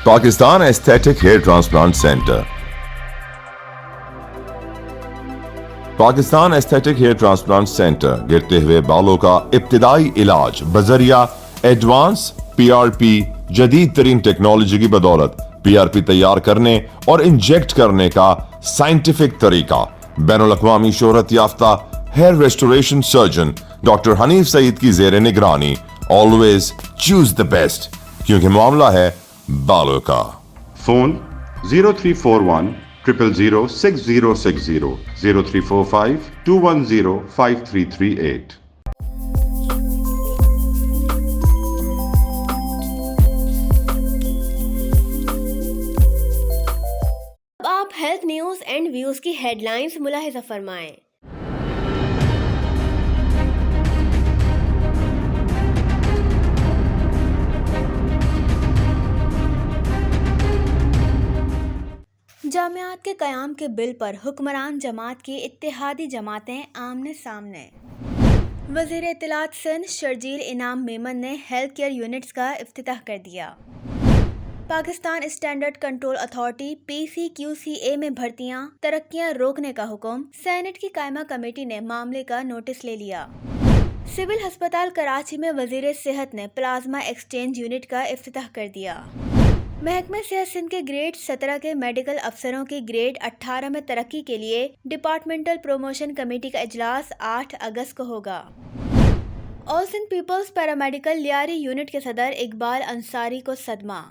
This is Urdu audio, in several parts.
Pakistan aesthetic hair transplant centre. Pakistan aesthetic hair transplant centre گرتے ہوئے بالوں کا ابتدائی علاج بذریعہ ایڈوانس PRP جدید ترین ٹیکنالوجی کی بدولت PRP تیار کرنے اور انجیکٹ کرنے کا سائنٹیفک طریقہ. بین الاقوامی شہرت یافتہ hair restoration surgeon doctor Hanif Saeed کی زیر نگرانی. آلویز چوز دا بیسٹ کیونکہ معاملہ ہے بالوں کا. فون 0341 000 6060 0345 210 5338. اب آپ ہیلتھ نیوز اینڈ ویوز کی ہیڈ لائنز ملاحظہ فرمائیں. جامعات کے قیام کے بل پر حکمران جماعت کی اتحادی جماعتیں آمنے سامنے. وزیر اطلاعات سندھ شرجیل انعام میمن نے ہیلتھ کیئر یونٹس کا افتتاح کر دیا. Pakistan standard control authority PCQCA میں بھرتیاں ترقیاں روکنے کا حکم. سینٹ کی قائمہ کمیٹی نے معاملے کا نوٹس لے لیا. سول ہسپتال کراچی میں وزیر صحت نے پلازما ایکسچینج یونٹ کا افتتاح کر دیا. محکمہ صحت سندھ کے گریڈ 17 کے میڈیکل افسروں کی گریڈ 18 میں ترقی کے لیے ڈپارٹمنٹل پروموشن کمیٹی کا اجلاس 8 اگست کو ہوگا. All Sindh peoples paramedical Lyari unit کے صدر اقبال انصاری کو صدمہ.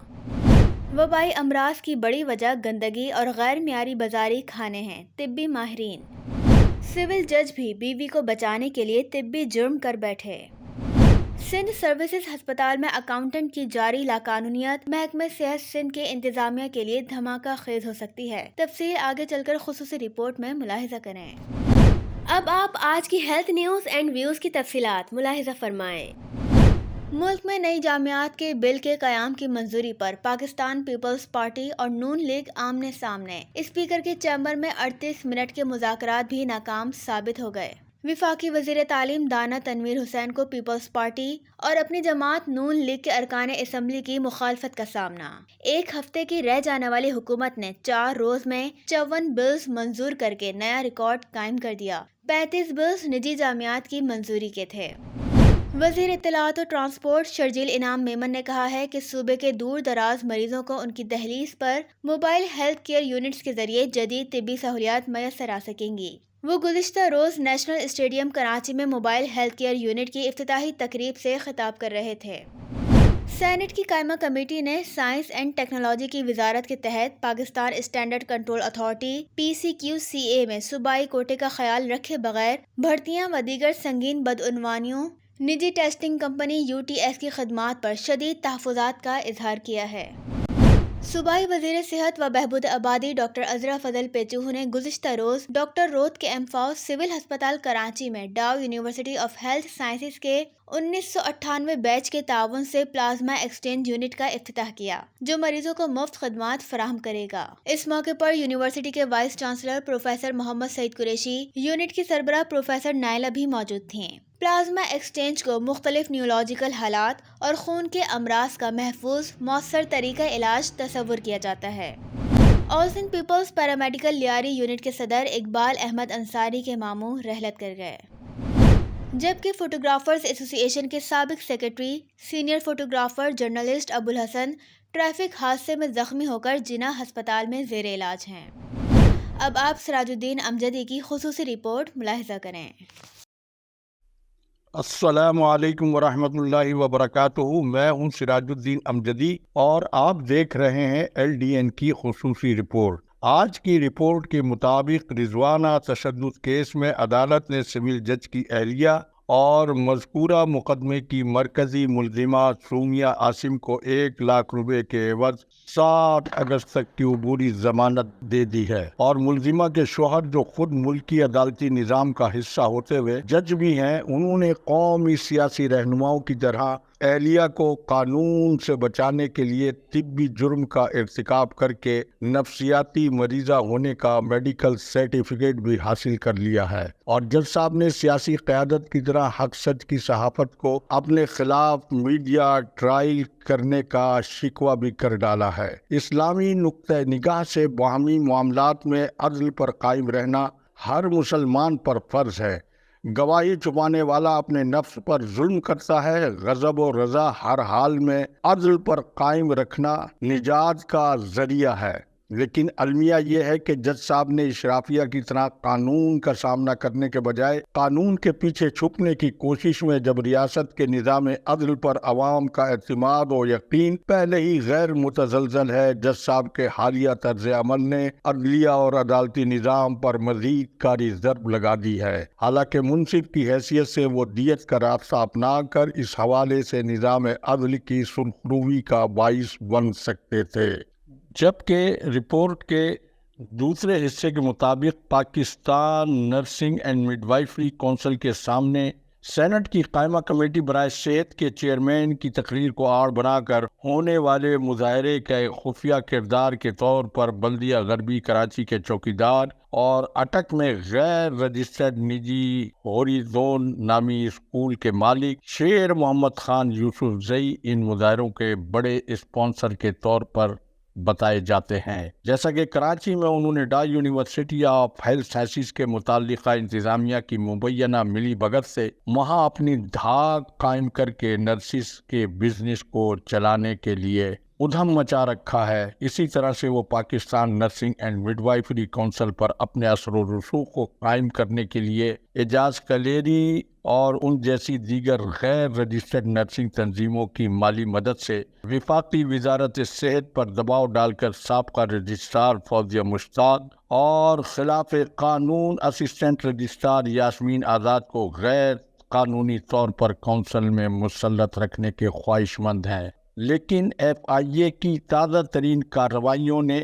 وبائی امراض کی بڑی وجہ گندگی اور غیر معیاری بازاری کھانے ہیں. طبی ماہرین. سول جج بھی بیوی کو بچانے کے لیے طبی جرم کر بیٹھے. سندھ سروسز ہسپتال میں اکاؤنٹنٹ کی جاری لاقانونیت محکمہ صحت سندھ کے انتظامیہ کے لیے دھماکہ خیز ہو سکتی ہے. تفصیل آگے چل کر خصوصی رپورٹ میں ملاحظہ کریں. اب آپ آج کی ہیلتھ نیوز اینڈ ویوز کی تفصیلات ملاحظہ فرمائیں. ملک میں نئی جامعات کے بل کے قیام کی منظوری پر پاکستان پیپلز پارٹی اور نون لیگ آمنے سامنے. اسپیکر کے چیمبر میں 38 منٹ کے مذاکرات بھی ناکام ثابت ہو گئے. وفاقی وزیر تعلیم دانا تنویر حسین کو پیپلز پارٹی اور اپنی جماعت نون لیگ کے ارکان اسمبلی کی مخالفت کا سامنا. ایک ہفتے کی رہ جانے والی حکومت نے 4 روز میں 54 بلز منظور کر کے نیا ریکارڈ قائم کر دیا. 35 بلز نجی جامعات کی منظوری کے تھے. وزیر اطلاعات و ٹرانسپورٹ شرجیل انعام میمن نے کہا ہے کہ صوبے کے دور دراز مریضوں کو ان کی دہلیز پر موبائل ہیلتھ کیئر یونٹس کے ذریعے جدید طبی سہولیات میسر آ سکیں گی. وہ گزشتہ روز نیشنل اسٹیڈیم کراچی میں موبائل ہیلتھ کیئر یونٹ کی افتتاحی تقریب سے خطاب کر رہے تھے. سینٹ کی قائمہ کمیٹی نے سائنس اینڈ ٹیکنالوجی کی وزارت کے تحت Pakistan standard control authority PCQCA میں صوبائی کوٹے کا خیال رکھے بغیر بھرتیاں و دیگر سنگین بدعنوانیوں نجی ٹیسٹنگ کمپنی UTS کی خدمات پر شدید تحفظات کا اظہار کیا ہے. صوبائی وزیر صحت و بہبود آبادی ڈاکٹر عذرا فضل پیچوہو نے گزشتہ روز ڈاکٹر روت کے ایمفاؤ سول ہسپتال کراچی میں ڈاؤ یونیورسٹی آف ہیلتھ سائنسز کے 1998 بیچ کے تعاون سے پلازما ایکسچینج یونٹ کا افتتاح کیا جو مریضوں کو مفت خدمات فراہم کرے گا. اس موقع پر یونیورسٹی کے وائس چانسلر پروفیسر محمد سعید قریشی، یونٹ کی سربراہ پروفیسر نائلہ بھی موجود تھیں. پلازما ایکسچینج کو مختلف نیورولوجیکل حالات اور خون کے امراض کا محفوظ مؤثر طریقہ علاج تصور کیا جاتا ہے. All Sindh peoples paramedical Lyari unit کے صدر اقبال احمد انصاری کے ماموں رحلت کر گئے، جبکہ فوٹوگرافرز ایسوسی ایشن کے سابق secretary senior photographer journalist Abul Hasan traffic حادثے میں زخمی ہو کر جناح ہسپتال میں زیر علاج ہیں. اب آپ سراج الدین امجدی کی خصوصی رپورٹ ملاحظہ کریں. السلام علیکم ورحمۃ اللہ وبرکاتہ. میں ہوں سراج الدین امجدی اور آپ دیکھ رہے ہیں LDN کی خصوصی رپورٹ. آج کی رپورٹ کے مطابق رضوانہ تشدد کیس میں عدالت نے سول جج کی اہلیہ اور مذکورہ مقدمے کی مرکزی ملزمہ سومیہ عاصم کو 1 لاکھ روپے کے عوض 7 اگست تک کی عبوری ضمانت دے دی ہے، اور ملزمہ کے شوہر جو خود ملکی عدالتی نظام کا حصہ ہوتے ہوئے جج بھی ہیں، انہوں نے قومی سیاسی رہنماؤں کی طرح اہلیہ کو قانون سے بچانے کے لیے طبی جرم کا ارتکاب کر کے نفسیاتی مریضہ ہونے کا میڈیکل سرٹیفکیٹ بھی حاصل کر لیا ہے، اور جج صاحب نے سیاسی قیادت کی طرح حق سچ کی صحافت کو اپنے خلاف میڈیا ٹرائل کرنے کا شکوہ بھی کر ڈالا ہے۔ اسلامی نقطہ نگاہ سے باہمی معاملات میں عدل پر قائم رہنا ہر مسلمان پر فرض ہے۔ گواہی چھپانے والا اپنے نفس پر ظلم کرتا ہے۔ غضب و رضا ہر حال میں عدل پر قائم رکھنا نجات کا ذریعہ ہے، لیکن المیہ یہ ہے کہ جج صاحب نے اشرافیہ کی طرح قانون کا سامنا کرنے کے بجائے قانون کے پیچھے چھپنے کی کوشش میں، جب ریاست کے نظام عدل پر عوام کا اعتماد و یقین پہلے ہی غیر متزلزل ہے، جج صاحب کے حالیہ طرز عمل نے عدلیہ اور عدالتی نظام پر مزید کاری ضرب لگا دی ہے۔ حالانکہ منصف کی حیثیت سے وہ دیت کا راستہ اپنا کر اس حوالے سے نظام عدل کی سرخروی کا باعث بن سکتے تھے۔ جبکہ رپورٹ کے دوسرے حصے کے مطابق Pakistan nursing and midwifery council کے سامنے سینٹ کی قائمہ کمیٹی برائے صحت کے چیئرمین کی تقریر کو آڑ بنا کر ہونے والے مظاہرے کے خفیہ کردار کے طور پر بلدیہ غربی کراچی کے چوکیدار اور اٹک میں غیر رجسٹرڈ نجی ہوریزون نامی اسکول کے مالک شیر محمد خان یوسف زئی ان مظاہروں کے بڑے اسپانسر کے طور پر بتائے جاتے ہیں۔ جیسا کہ کراچی میں انہوں نے ڈائی یونیورسٹی آف ہیلتھ سائنسز کے متعلقہ انتظامیہ کی مبینہ ملی بھگت سے وہاں اپنی دھاک قائم کر کے نرسز کے بزنس کو چلانے کے لیے ادھم مچا رکھا ہے، اسی طرح سے وہ Pakistan nursing and midwifery council پر اپنے اثر و رسوخ کو قائم کرنے کے لیے اعجاز کلیری اور ان جیسی دیگر غیر رجسٹرڈ نرسنگ تنظیموں کی مالی مدد سے وفاقی وزارت صحت پر دباؤ ڈال کر سابقہ رجسٹرار فوزیہ مشتاق اور خلاف قانون اسسٹنٹ رجسٹرار یاسمین آزاد کو غیر قانونی طور پر کونسل میں مسلط رکھنے کے خواہش مند ہیں۔ لیکن ایف آئی اے کی تازہ ترین کارروائیوں نے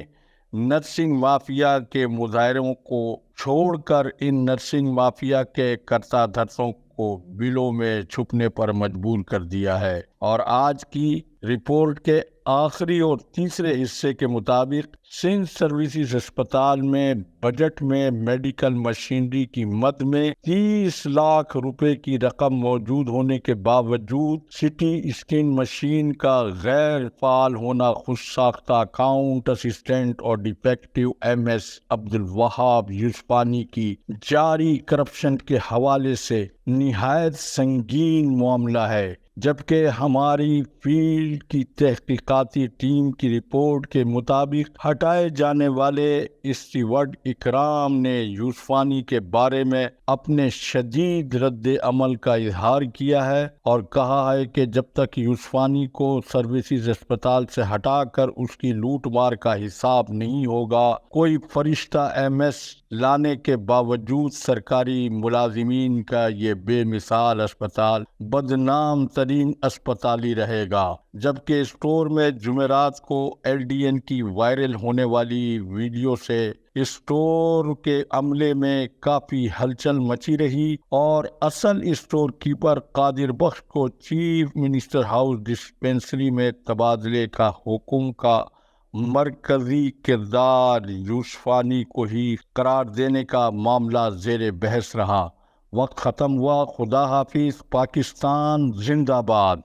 نرسنگ مافیا کے مظاہروں کو چھوڑ کر ان نرسنگ مافیا کے کرتا دھرتوں کو بلوں میں چھپنے پر مجبور کر دیا ہے، اور آج کی رپورٹ کے آخری اور تیسرے حصے کے مطابق سندھ سروسز اسپتال میں بجٹ میں میڈیکل مشینری کی مد میں 30 لاکھ روپے کی رقم موجود ہونے کے باوجود سٹی اسکین مشین کا غیر فعال ہونا خود ساختہ اکاؤنٹ اسسٹنٹ اور de facto M S Abdul Wahab Yousfani کی جاری کرپشن کے حوالے سے نہایت سنگین معاملہ ہے، جبکہ ہماری فیلڈ کی تحقیقاتی ٹیم کی رپورٹ کے مطابق ہٹائے جانے والے اسٹیورڈ اکرام نے یوسفانی کے بارے میں اپنے شدید رد عمل کا اظہار کیا ہے اور کہا ہے کہ جب تک یوسفانی کو سروسز اسپتال سے ہٹا کر اس کی لوٹ مار کا حساب نہیں ہوگا، کوئی فرشتہ ایم ایس لانے کے باوجود سرکاری ملازمین کا یہ بے مثال اسپتال بدنام ترین اسپتالی رہے گا۔ جبکہ اسٹور میں جمعرات کو ایل ڈی این کی وائرل ہونے والی ویڈیو سے اسٹور کے عملے میں کافی ہلچل مچی رہی اور اصل اسٹور کیپر قادر بخش کو چیف منسٹر ہاؤس ڈسپینسری میں تبادلے کا حکم کا مرکزی کردار یوسفانی کو ہی قرار دینے کا معاملہ زیر بحث رہا۔ وقت ختم ہوا۔ خدا حافظ۔ پاکستان زندہ باد۔